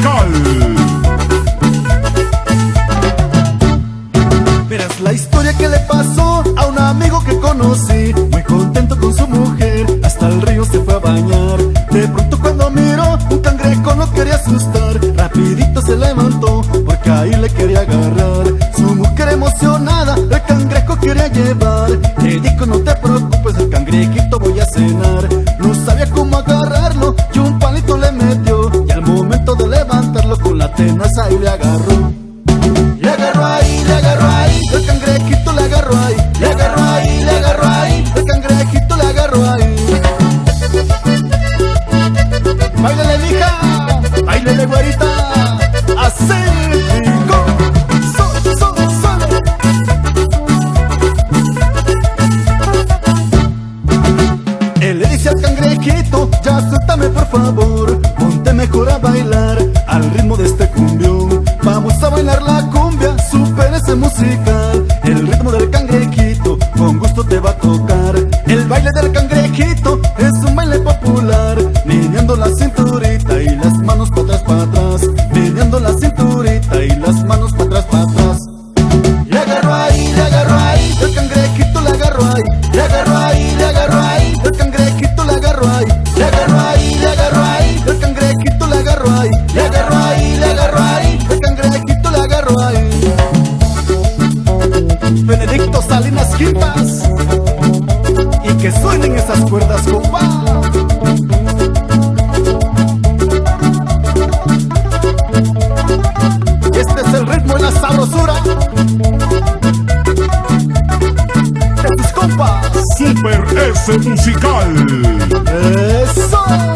musical. Verás la historia que le pasó a un amigo que conocí. Muy contento con su mujer, hasta el río se fue a bañar. De pronto cuando miró, un cangrejo lo quería asustar. Rapidito se levantó, porque ahí le quería agarrar. Su mujer emocionada, el cangrejo quería llevar. Le dijo: no te preocupes, el cangrejito voy a cenar. No sabía cómo agarrarlo, y un palito le metió. Y al momento de levantarlo, con la tenaza ahí le agarró. Le agarró ahí, el cangrejito le agarró ahí. Le agarró ahí, el cangrejito le agarró ahí. Báilale, mija, báilale, güerita. Así, go, solo. Él le dice al cangrejito: ya suéltame por favor, ponte mejor a bailar al ritmo de este cumbión. Vamos a bailar la cumbia, supera ese musical. El ritmo del cangrejito con gusto te va a tocar. El baile del cangrejito es un baile popular. Meneando la cinturita y las manos para atrás. Meneando la cinturita y las manos para atrás. Le agarró ahí, el cangrejito le agarró ahí. Le agarró ahí, el cangrejito le agarró ahí. Le agarró ahí, el cangrejito le agarró ahí. Le agarró ahí, el cangrejito le agarró ahí. Benedicto Salinas Quintas, y que suenen esas cuerdas, compa. Este es el ritmo y la sabrosura de tus compas. Super S musical. ¡Eso!